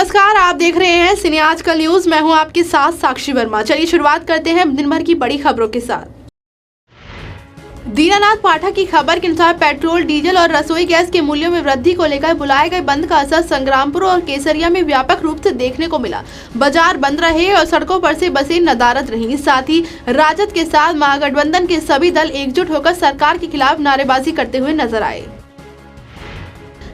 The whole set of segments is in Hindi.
नमस्कार, आप देख रहे हैं सिने आजकल न्यूज। मैं हूं आपके साथ साक्षी वर्मा। चलिए शुरुआत करते हैं दिन भर की बड़ी खबरों के साथ। दीनानाथ पाठक की खबर के अनुसार पेट्रोल, डीजल और रसोई गैस के मूल्यों में वृद्धि को लेकर बुलाए गए बंद का असर संग्रामपुर और केसरिया में व्यापक रूप से देखने को मिला। बाजार बंद रहे और सड़कों पर से बसें नदारद रहीं। साथ ही राजद के साथ महागठबंधन के सभी दल एकजुट होकर सरकार के खिलाफ नारेबाजी करते हुए नजर आए।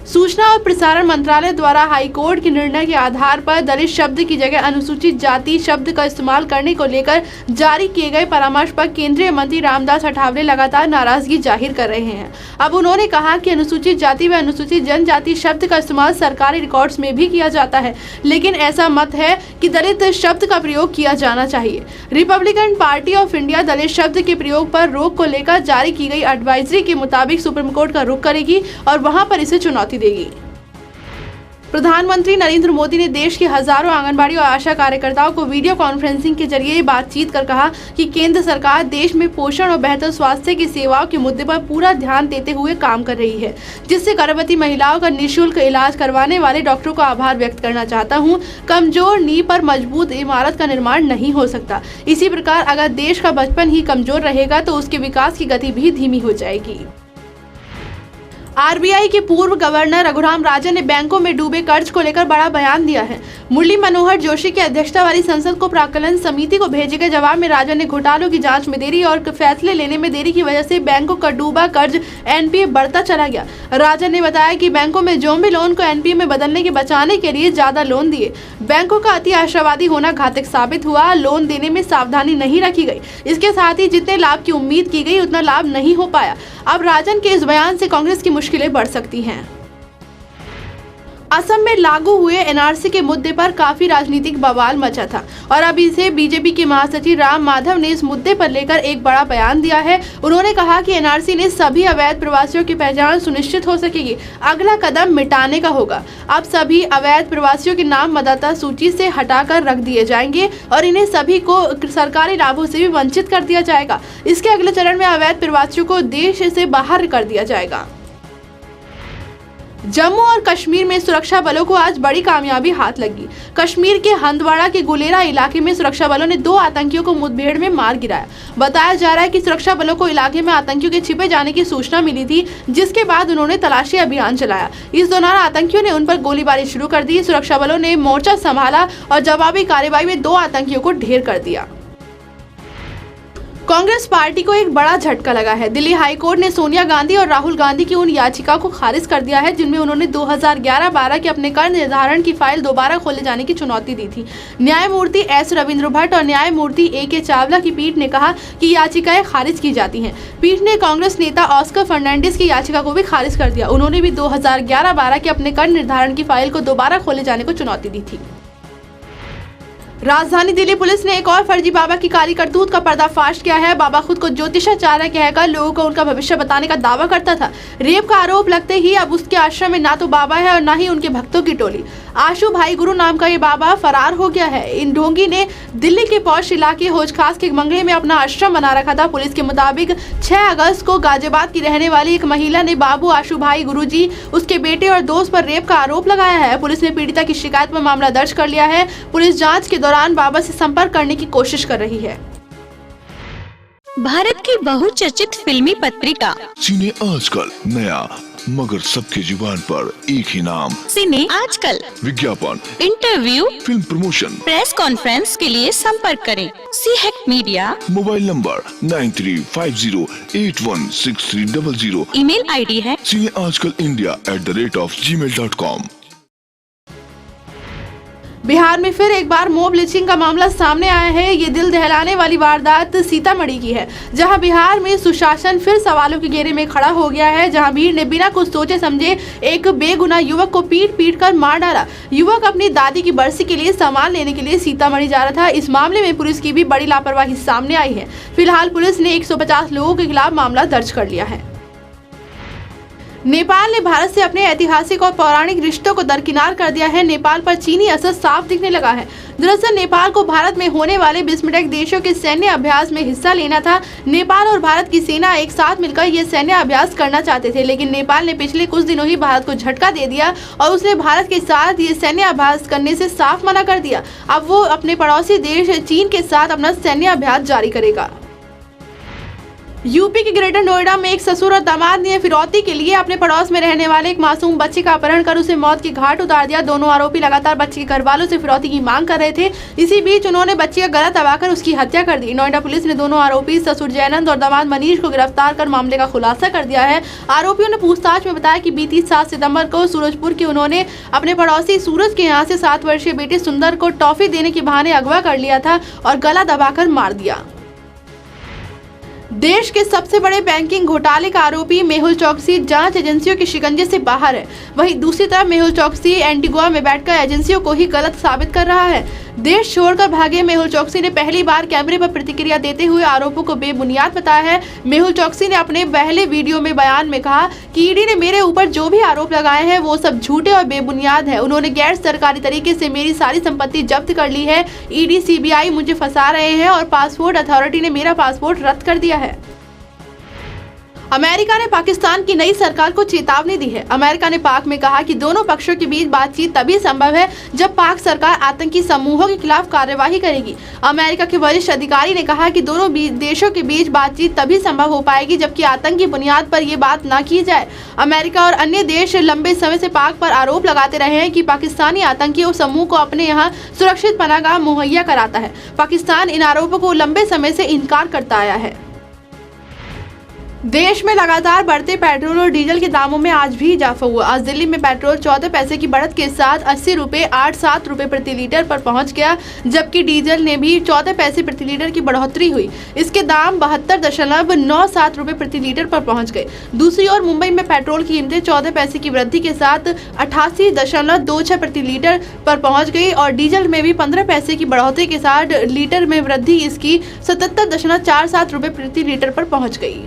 सूचना और प्रसारण मंत्रालय द्वारा हाईकोर्ट के निर्णय के आधार पर दलित शब्द की जगह अनुसूचित जाति शब्द का इस्तेमाल करने को लेकर जारी किए गए परामर्श पर केंद्रीय मंत्री रामदास अठावले लगातार नाराजगी जाहिर कर रहे हैं। अब उन्होंने कहा कि अनुसूचित जाति व अनुसूचित जनजाति शब्द का इस्तेमाल सरकारी रिकॉर्ड्स में भी किया जाता है, लेकिन ऐसा मत है कि दलित शब्द का प्रयोग किया जाना चाहिए। रिपब्लिकन पार्टी ऑफ इंडिया दलित शब्द के प्रयोग पर रोक को लेकर जारी की गई एडवाइजरी के मुताबिक सुप्रीम कोर्ट का रुख करेगी और वहां पर इसे चुनौती देगी। प्रधानमंत्री नरेंद्र मोदी ने देश के हजारों आंगनबाड़ी और आशा कार्यकर्ताओं को वीडियो कॉन्फ्रेंसिंग के जरिए बातचीत कर कहा कि केंद्र सरकार देश में पोषण और बेहतर स्वास्थ्य की सेवाओं के मुद्दे पर पूरा ध्यान देते हुए काम कर रही है, जिससे गर्भवती महिलाओं का निःशुल्क इलाज करवाने वाले डॉक्टरों का आभार व्यक्त करना चाहता हूं। कमजोर नींव पर मजबूत इमारत का निर्माण नहीं हो सकता। इसी प्रकार अगर देश का बचपन ही कमजोर रहेगा तो उसके विकास की गति भी धीमी हो जाएगी। आरबीआई के पूर्व गवर्नर रघुराम राजन ने बैंकों में डूबे कर्ज को लेकर बड़ा बयान दिया है। मुरली मनोहर जोशी की अध्यक्षता वाली संसद को प्राक्कलन समिति को भेजे गए जवाब में राजन ने घोटालों की जांच में देरी और फैसले लेने में देरी की वजह से बैंकों का डूबा कर्ज एनपीए बढ़ता चला गया। राजन ने बताया कि बैंकों में जोम्बी लोन को एनपीए में बदलने के बचाने के लिए ज्यादा लोन दिए। बैंकों का अति आशावादी होना घातक साबित हुआ। लोन देने में सावधानी नहीं रखी गई। इसके साथ ही जितने लाभ की उम्मीद की गई उतना लाभ नहीं हो पाया। अब राजन के इस बयान से कांग्रेस की मुश्किलें बढ़ सकती हैं। असम में लागू हुए एनआरसी के मुद्दे पर काफी राजनीतिक बवाल मचा था और अब इसे बीजेपी के महासचिव राम माधव ने इस मुद्दे पर लेकर एक बड़ा बयान दिया है। उन्होंने कहा कि एनआरसी ने सभी अवैध प्रवासियों की पहचान सुनिश्चित हो सकेगी। अगला कदम मिटाने का होगा। अब सभी अवैध प्रवासियों के नाम मतदाता सूची से हटाकर रख दिए जाएंगे और इन्हें सभी को सरकारी लाभों से भी वंचित कर दिया जाएगा। इसके अगले चरण में अवैध प्रवासियों को देश से बाहर कर दिया जाएगा। जम्मू और कश्मीर में सुरक्षा बलों को आज बड़ी कामयाबी हाथ लगी। कश्मीर के हंदवाड़ा के गुलेरा इलाके में सुरक्षा बलों ने 2 आतंकियों को मुठभेड़ में मार गिराया। बताया जा रहा है कि सुरक्षा बलों को इलाके में आतंकियों के छिपे जाने की सूचना मिली थी, जिसके बाद उन्होंने तलाशी अभियान चलाया। इस दौरान आतंकियों ने उन पर गोलीबारी शुरू कर दी। सुरक्षा बलों ने मोर्चा संभाला और जवाबी कार्रवाई में 2 आतंकियों को ढेर कर दिया। कांग्रेस पार्टी को एक बड़ा झटका लगा है। दिल्ली हाईकोर्ट ने सोनिया गांधी और राहुल गांधी की उन याचिकाओं को खारिज कर दिया है जिनमें उन्होंने 2011-12 के अपने कर निर्धारण की फाइल दोबारा खोले जाने की चुनौती दी थी। न्यायमूर्ति एस रविंद्र भट्ट और न्यायमूर्ति ए.के. चावला की पीठ ने कहा कि याचिकाएं खारिज की जाती हैं। पीठ ने कांग्रेस नेता ऑस्कर फर्नांडिस की याचिका को भी खारिज कर दिया। उन्होंने भी 2011-12 के अपने कर निर्धारण की फाइल को दोबारा खोले जाने को चुनौती दी थी। राजधानी दिल्ली पुलिस ने एक और फर्जी बाबा की काली करतूत का पर्दाफाश किया है। बाबा खुद को ज्योतिषाचार्य कहकर लोगों को उनका भविष्य बताने का दावा करता था। रेप का आरोप लगते ही अब उसके आश्रम में ना तो बाबा है और ना ही उनके भक्तों की टोली। आशु भाई गुरु नाम का ये बाबा फरार हो गया है। इन ढोंगी ने दिल्ली के पौष इलाके हौज-खास के मंगले में अपना आश्रम बना रखा था। पुलिस के मुताबिक 6 अगस्त को गाजियाबाद की रहने वाली एक महिला ने बाबू आशु भाई गुरुजी, उसके बेटे और दोस्त पर रेप का आरोप लगाया है। पुलिस ने पीड़िता की शिकायत पर मामला दर्ज कर लिया है। पुलिस जांच के दौरान बाबा से संपर्क करने की कोशिश कर रही है। भारत की बहुचर्चित फिल्मी पत्रिका सिने आजकल, नया मगर सबके जुबान पर एक ही नाम, सिने आजकल। विज्ञापन, interview, film promotion, press conference के लिए संपर्क करें। सीहेक्ट media. Mobile number 9350816300। Email ID है cineajkalindia@gmail.com। बिहार में फिर एक बार मॉब लिंचिंग का मामला सामने आया है। ये दिल दहलाने वाली वारदात सीतामढ़ी की है, जहां बिहार में सुशासन फिर सवालों के घेरे में खड़ा हो गया है। जहां भीड़ ने बिना कुछ सोचे समझे एक बेगुनाह युवक को पीट कर मार डाला। युवक अपनी दादी की बरसी के लिए सामान लेने के लिए सीतामढ़ी जा रहा था। इस मामले में पुलिस की भी बड़ी लापरवाही सामने आई है। फिलहाल पुलिस ने 150 लोगों के खिलाफ मामला दर्ज कर लिया है। नेपाल ने भारत से अपने ऐतिहासिक और पौराणिक रिश्तों को दरकिनार कर दिया है। नेपाल पर चीनी असर साफ दिखने लगा है। दरअसल नेपाल को भारत में होने वाले बिस्मटैक देशों के सैन्य अभ्यास में हिस्सा लेना था। नेपाल और भारत की सेना एक साथ मिलकर ये सैन्य अभ्यास करना चाहते थे, लेकिन नेपाल ने पिछले कुछ दिनों ही भारत को झटका दे दिया और उसने भारत के साथ ये सैन्य अभ्यास करने से साफ मना कर दिया। अब वो अपने पड़ोसी देश चीन के साथ अपना सैन्य अभ्यास जारी करेगा। यूपी के ग्रेटर नोएडा में एक ससुर और दामाद ने फिरौती के लिए अपने पड़ोस में रहने वाले एक मासूम बच्चे का अपहरण कर उसे मौत की घाट उतार दिया। दोनों आरोपी लगातार बच्चे के घर वालों से फिरौती की मांग कर रहे थे। इसी बीच उन्होंने बच्चे का गला दबाकर उसकी हत्या कर दी। नोएडा पुलिस ने दोनों आरोपी ससुर जयनंद और दामाद मनीष को गिरफ्तार कर मामले का खुलासा कर दिया है। आरोपियों ने पूछताछ में बताया कि बीती 7 सितंबर को सूरजपुर के उन्होंने अपने पड़ोसी सूरज के यहाँ से 7 वर्षीय बेटे सुंदर को टॉफी देने के बहाने अगवा कर लिया था और गला दबाकर मार दिया। देश के सबसे बड़े बैंकिंग घोटाले का आरोपी मेहुल चौकसी जांच एजेंसियों के शिकंजे से बाहर है। वहीं दूसरी तरफ मेहुल चौकसी एंटीगुआ में बैठकर एजेंसियों को ही गलत साबित कर रहा है। देश छोड़कर भागे मेहुल चौकसी ने पहली बार कैमरे पर प्रतिक्रिया देते हुए आरोपों को बेबुनियाद बताया है। मेहुल चौकसी ने अपने पहले वीडियो में बयान में कहा कि ईडी ने मेरे ऊपर जो भी आरोप लगाए हैं वो सब झूठे और बेबुनियाद है। उन्होंने गैर सरकारी तरीके से मेरी सारी संपत्ति जब्त कर ली है। ईडी सीबीआई मुझे फंसा रहे हैं और पासपोर्ट अथॉरिटी ने मेरा पासपोर्ट रद्द कर दिया है। अमेरिका ने पाकिस्तान की नई सरकार को चेतावनी दी है। अमेरिका ने पाक में कहा कि दोनों पक्षों के बीच बातचीत तभी संभव है जब पाक सरकार आतंकी समूहों के खिलाफ कार्यवाही करेगी। अमेरिका के वरिष्ठ अधिकारी ने कहा कि दोनों देशों के बीच बातचीत तभी संभव हो पाएगी जबकि आतंकी बुनियाद पर ये बात न की जाए। अमेरिका और अन्य देश लंबे समय से पाक पर आरोप लगाते रहे हैं कि पाकिस्तानी आतंकी समूह को अपने यहाँ सुरक्षित पनाहगाह मुहैया कराता है। पाकिस्तान इन आरोपों को लंबे समय से इनकार करता आया है। देश में लगातार बढ़ते पेट्रोल और डीजल के दामों में आज भी इजाफा हुआ। आज दिल्ली में पेट्रोल 14 पैसे की बढ़त के साथ 80 रुपये 87 रुपये प्रति लीटर पर पहुंच गया, जबकि डीजल ने भी 14 पैसे प्रति लीटर की बढ़ोतरी हुई। इसके दाम 72.97 रुपये प्रति लीटर पर पहुंच गए। दूसरी ओर मुंबई में पेट्रोल की कीमतें 14 पैसे की वृद्धि के साथ 88.26 प्रति लीटर पर पहुँच गई और डीजल में भी 15 पैसे की बढ़ोतरी के साथ लीटर में वृद्धि इसकी 77.47 रुपये प्रति लीटर पर पहुँच गई।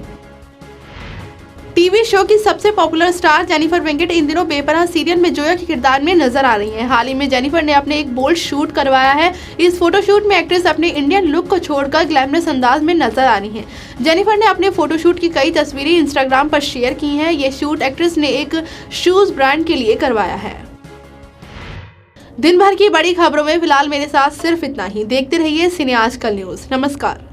टीवी शो की सबसे पॉपुलर स्टार जेनिफर वेंकट इन दिनों बेपनाह सीरियल में जोया के किरदार में नजर आ रही हैं। हाल ही में जेनिफर ने अपने एक बोल्ड शूट करवाया है। इस फोटोशूट में एक्ट्रेस अपने इंडियन लुक को छोड़कर ग्लैमरस अंदाज में नजर आ रही हैं। जेनिफर ने अपने फोटोशूट की कई तस्वीरें इंस्टाग्राम पर शेयर की हैं। ये शूट एक्ट्रेस ने एक शूज ब्रांड के लिए करवाया है। दिन भर की बड़ी खबरों में फिलहाल मेरे साथ सिर्फ इतना ही। देखते रहिए सिने आजकल न्यूज। नमस्कार।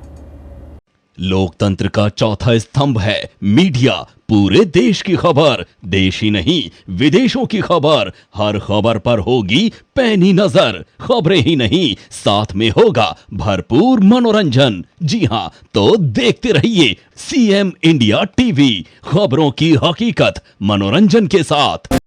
लोकतंत्र का चौथा स्तंभ है मीडिया। पूरे देश की खबर, देश ही नहीं विदेशों की खबर, हर खबर पर होगी पैनी नजर। खबरें ही नहीं, साथ में होगा भरपूर मनोरंजन। जी हां, तो देखते रहिए CM इंडिया टीवी, खबरों की हकीकत मनोरंजन के साथ।